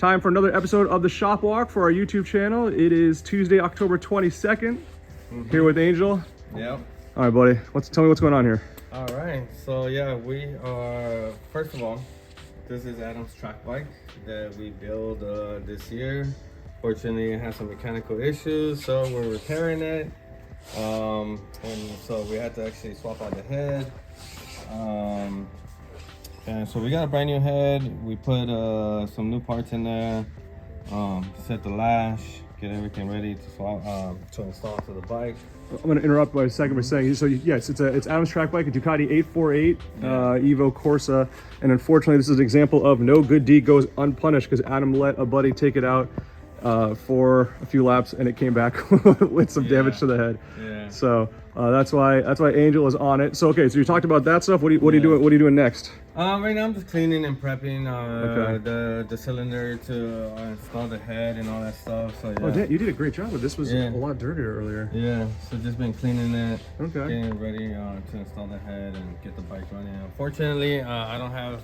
Time for another episode of the Shop Walk for our YouTube channel. It is Tuesday, October 22nd. Here with Angel. Yep. All right, buddy. Tell me what's going on here. All right. So yeah, we are. First of all, this is Adam's track bike that we built this year. Fortunately, it has some mechanical issues, so we're repairing it. And so we had to actually swap out the head. And so we got a brand new head. We put some new parts in there, set the lash, get everything ready to swap to install to the bike. I'm going to interrupt by a second by saying, so yes, it's Adam's track bike, a Ducati 848 Evo Corsa, and unfortunately this is an example of no good deed goes unpunished because Adam let a buddy take it out for a few laps and it came back with some damage to the head. Yeah. So that's why Angel is on it. So okay, so you talked about that stuff. What are you doing? What are you doing next? Right now I'm just cleaning and prepping the cylinder to install the head and all that stuff. So yeah. Oh, you did a great job. But this was a lot dirtier earlier. Yeah. So just been cleaning it. Okay. Getting it ready to install the head and get the bike running. Unfortunately, I don't have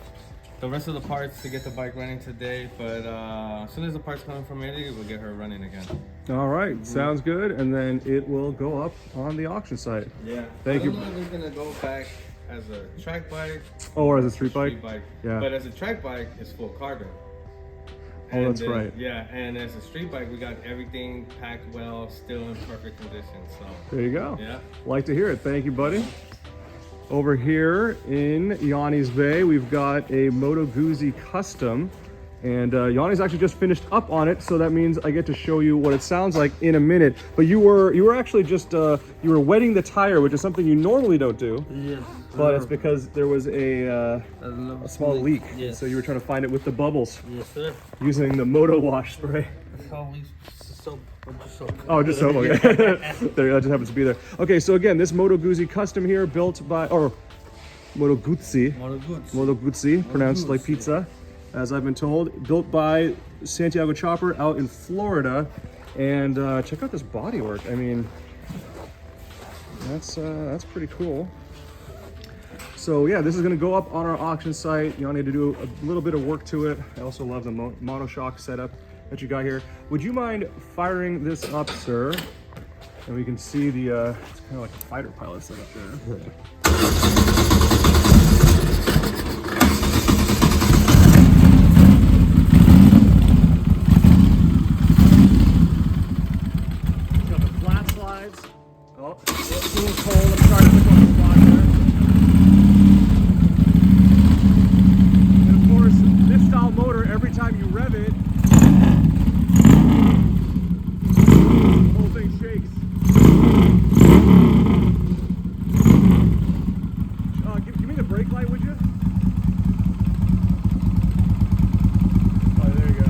the rest of the parts to get the bike running today, but as soon as the parts come from Italy, we'll get her running again. All right, sounds good. And then it will go up on the auction site. Yeah. Thank you. I don't know if it's gonna go back as a track bike. Oh, or as a street bike? Yeah. But as a track bike, it's full carbon. Oh, that's right. Yeah, and as a street bike, we got everything packed well, still in perfect condition. So there you go. Yeah. Like to hear it. Thank you, buddy. Over here in Yanni's Bay, we've got a Moto Guzzi Custom, and Yanni's actually just finished up on it, so that means I get to show you what it sounds like in a minute. But you were actually just you were wetting the tire, which is something you normally don't do. Yes. But it's because there was a small leak. Yes. So you were trying to find it with the bubbles. Yes, sir. Using the Moto Wash spray. That's always soap. Soap. Oh, just soap. Okay. There, that just happens to be there. Okay, so again, this Moto Guzzi Custom here, built by, or Moto Guzzi, pronounced like pizza, as I've been told, built by Santiago Chopper out in Florida. And check out this bodywork. I mean, that's pretty cool. So yeah, this is going to go up on our auction site. You need to do a little bit of work to it. I also love the monoshock setup that you got here. Would you mind firing this up, sir? And we can see the, it's kind of like a fighter pilot setup there. It's got the flat slides. Oh, it's a little cold. I'm trying to click on the spot there. And of course, this style motor, every time you rev it, shakes. Give me the brake light, would you? Oh, there you go.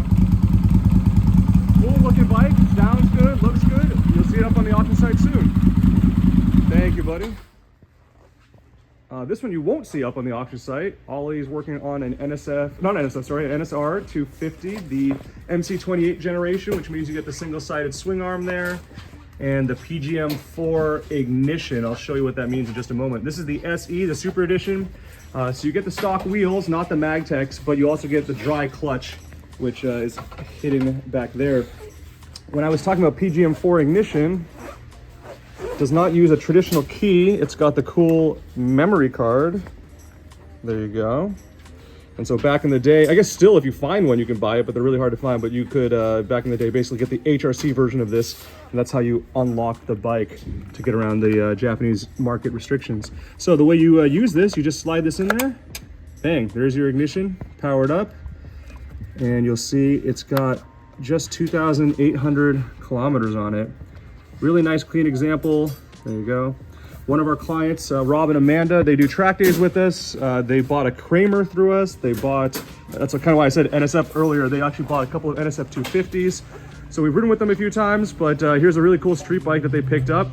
Cool looking bike. Sounds good. Looks good. You'll see it up on the auction site soon. Thank you, buddy. This one you won't see up on the auction site. Ollie's working on an an NSR 250, the MC28 generation, which means you get the single-sided swing arm there, and the PGM4 ignition. I'll show you what that means in just a moment. This is the SE, the Super Edition. So you get the stock wheels, not the Magtex, but you also get the dry clutch, which is hidden back there. When I was talking about PGM4 ignition, does not use a traditional key. It's got the cool memory card. There you go. And so back in the day, I guess still if you find one you can buy it, but they're really hard to find. But you could, back in the day, basically get the HRC version of this, and that's how you unlock the bike to get around the Japanese market restrictions. So the way you use this, you just slide this in there. Bang, there's your ignition, powered up. And you'll see it's got just 2,800 kilometers on it. Really nice, clean example. There you go. One of our clients, Rob and Amanda, they do track days with us. They bought a Kramer through us. They bought, that's kind of why I said NSF earlier. They actually bought a couple of NSF 250s. So we've ridden with them a few times, but here's a really cool street bike that they picked up.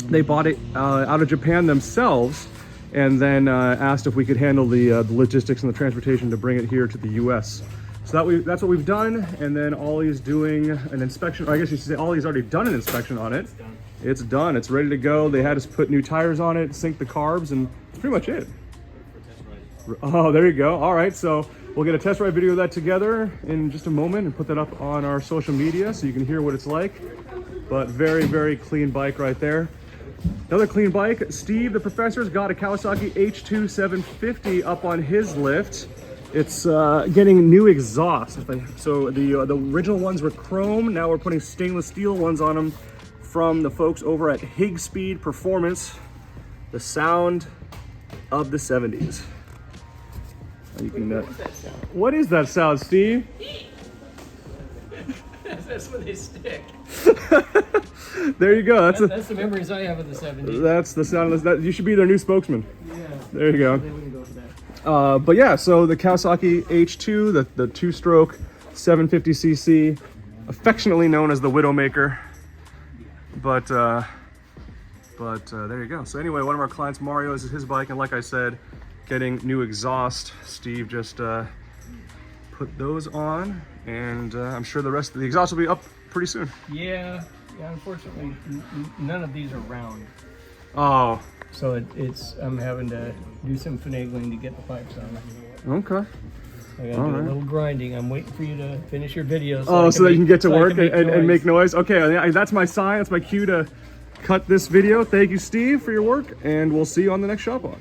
They bought it out of Japan themselves, and then asked if we could handle the logistics and the transportation to bring it here to the US. So that's what we've done, and then Ollie's doing an inspection, or I guess you should say Ollie's already done an inspection on it. It's done, it's ready to go. They had us put new tires on it, sync the carbs, and that's pretty much it. Oh, there you go. All right, so We'll get a test ride video of that together in just a moment and put that up on our social media so you can hear what it's like. But very, very clean bike right there. Another clean bike, Steve, the professor's got a Kawasaki H2 750 up on his lift. It's getting new exhaust. So the original ones were chrome. Now we're putting stainless steel ones on them from the folks over at Higspeed Performance. The sound of the 70s. You can, what is that sound, Steve? That's when they stick. There you go. That's the memories I have of the 70s. That's the sound of that. You should be their new spokesman. Yeah. There you go. They wouldn't go for that. But yeah, so the Kawasaki H2, the two-stroke 750cc, affectionately known as the Widowmaker. But there you go. So anyway, one of our clients, Mario, this is his bike, and like I said, getting new exhaust. Steve just put those on, and I'm sure the rest of the exhaust will be up pretty soon. Yeah, unfortunately, none of these are round. Oh. So I'm having to do some finagling to get the pipes on. Okay. I gotta do a little grinding. I'm waiting for you to finish your video. So that you can get to work and make noise. Okay, that's my sign. That's my cue to cut this video. Thank you, Steve, for your work, and we'll see you on the next shop on.